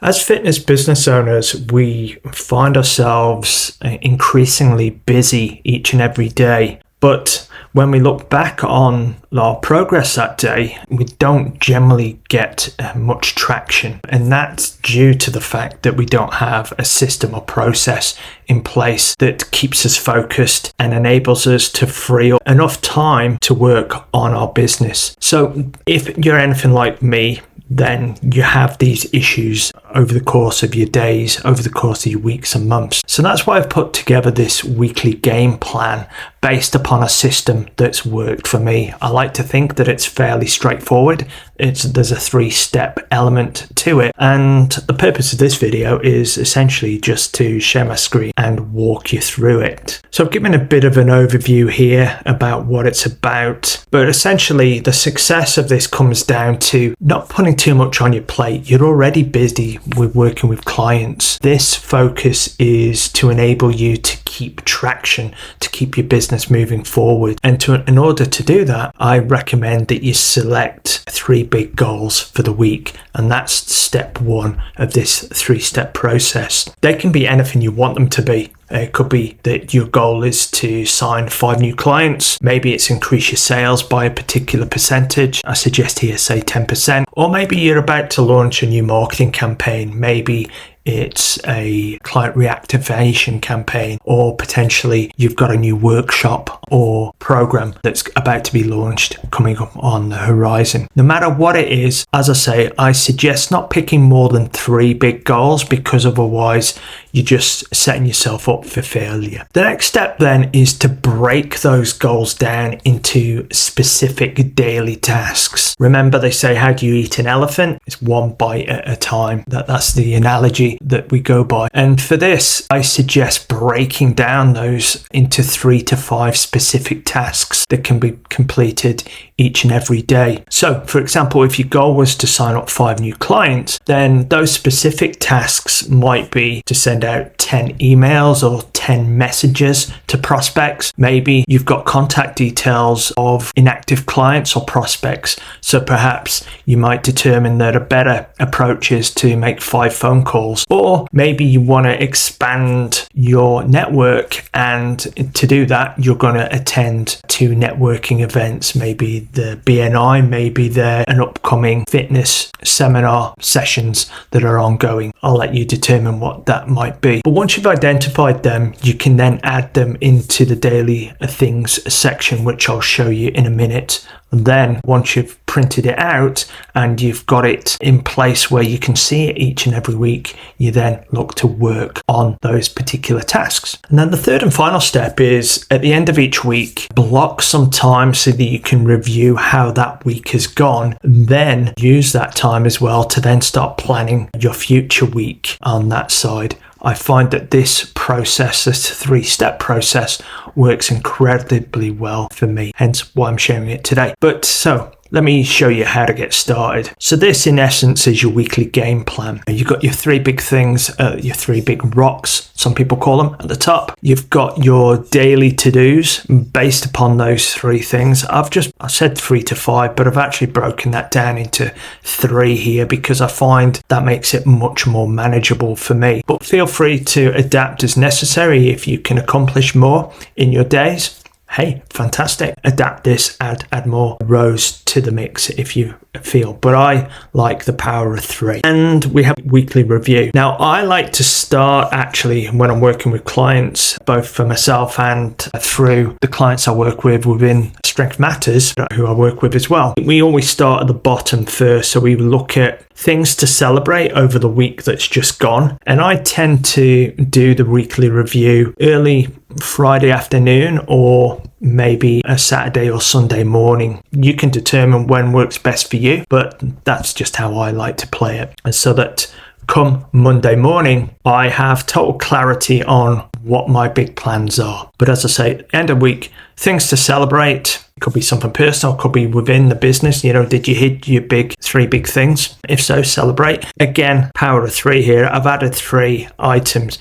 As fitness business owners, we find ourselves increasingly busy each and every day. But when we look back on our progress that day, we don't generally get much traction. And that's due to the fact that we don't have a system or process in place that keeps us focused and enables us to free up enough time to work on our business. So if you're anything like me, then you have these issues over the course of your days, over the course of your weeks and months. So that's why I've put together this weekly game plan based upon a system that's worked for me. I like to think that it's fairly straightforward. There's a 3-step element to it. And the purpose of this video is essentially just to share my screen and walk you through it. So I've given a bit of an overview here about what it's about. But essentially, the success of this comes down to not putting too much on your plate. You're already busy with working with clients. This focus is to enable you to keep traction, to keep your business moving forward. And in order to do that, I recommend that you select 3 big goals for the week. And that's step 1 of this 3-step process. They can be anything you want them to be. It could be that your goal is to sign 5 new clients. Maybe it's increase your sales by a particular percentage. I suggest here, say 10%. Or maybe you're about to launch a new marketing campaign. Maybe it's a client reactivation campaign, or potentially you've got a new workshop or program that's about to be launched coming up on the horizon. No matter what it is, as I say, I suggest not picking more than 3 big goals, because otherwise you're just setting yourself up for failure. The next step then is to break those goals down into specific daily tasks. Remember, they say, how do you eat an elephant? It's 1 bite at a time. That's the analogy that we go by. And for this, I suggest breaking down those into 3 to 5 specific tasks that can be completed each and every day. So, for example, if your goal was to sign up 5 new clients, then those specific tasks might be to send out 10 emails or 10 messages to prospects. Maybe you've got contact details of inactive clients or prospects. So perhaps you might determine that a better approach is to make 5 phone calls. Or maybe you want to expand your network, and to do that, you're going to attend 2 networking events, maybe the BNI, maybe there an upcoming fitness seminar sessions that are ongoing. I'll let you determine what that might be. But once you've identified them, you can then add them into the daily things section, which I'll show you in a minute. And then once you've printed it out and you've got it in place where you can see it each and every week, you then look to work on those particular tasks. And then the third and final step is, at the end of each week, block some time so that you can review how that week has gone. And then use that time as well to then start planning your future week on that side. I find that this process, this 3-step process, works incredibly well for me, hence why I'm sharing it today. But so let me show you how to get started. So this, in essence, is your weekly game plan. You've got your 3 big things, your 3 big rocks, some people call them, at the top. You've got your daily to-dos based upon those 3 things. I said 3 to 5, but I've actually broken that down into 3 here because I find that makes it much more manageable for me. But feel free to adapt as necessary. If you can accomplish more in your days, hey, fantastic. Adapt this, add more rows to the mix if you feel. But I like the power of 3. And we have weekly review. Now, I like to start actually when I'm working with clients, both for myself and through the clients I work with within Strength Matters, who I work with as well. We always start at the bottom first. So we look at things to celebrate over the week that's just gone. And I tend to do the weekly review early Friday afternoon, or maybe a Saturday or Sunday morning. You can determine when works best for you, but that's just how I like to play it. And so that come Monday morning, I have total clarity on what my big plans are. But as I say, end of week, things to celebrate. It could be something personal, could be within the business. Did you hit your 3 big things? If so, celebrate. Again, power of 3 here. I've added 3 items.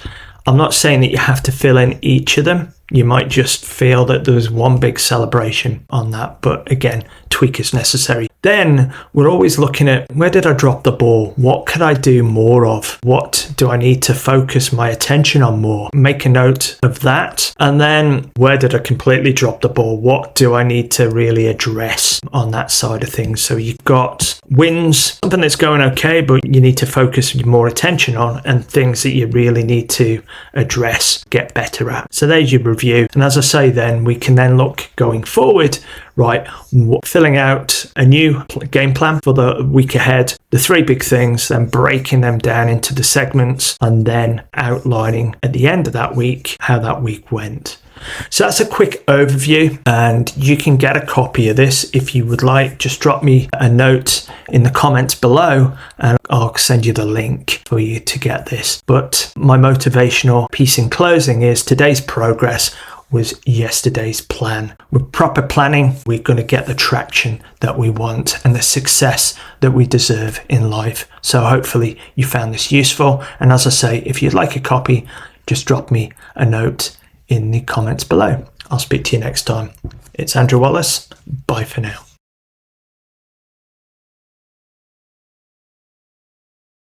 I'm not saying that you have to fill in each of them, You might just feel that there's one big celebration on that, but again, tweak is necessary. Then we're always looking at, where did I drop the ball? What could I do more of? What do I need to focus my attention on more? Make a note of that. And then, where did I completely drop the ball? What do I need to really address on that side of things? So you've got wins, something that's going okay, but you need to focus more attention on, and things that you really need to address, get better at. So there's your review. And as I say, then we can then look going forward, right, filling out a new game plan for the week ahead, the 3 big things, then breaking them down into the segments, and then outlining at the end of that week how that week went. So that's a quick overview, and you can get a copy of this if you would like. Just drop me a note in the comments below and I'll send you the link for you to get this. But my motivational piece in closing is today's progress was yesterday's plan. With proper planning, we're going to get the traction that we want and the success that we deserve in life. So hopefully you found this useful. And as I say, if you'd like a copy, just drop me a note in the comments below. I'll speak to you next time. It's Andrew Wallace. Bye for now.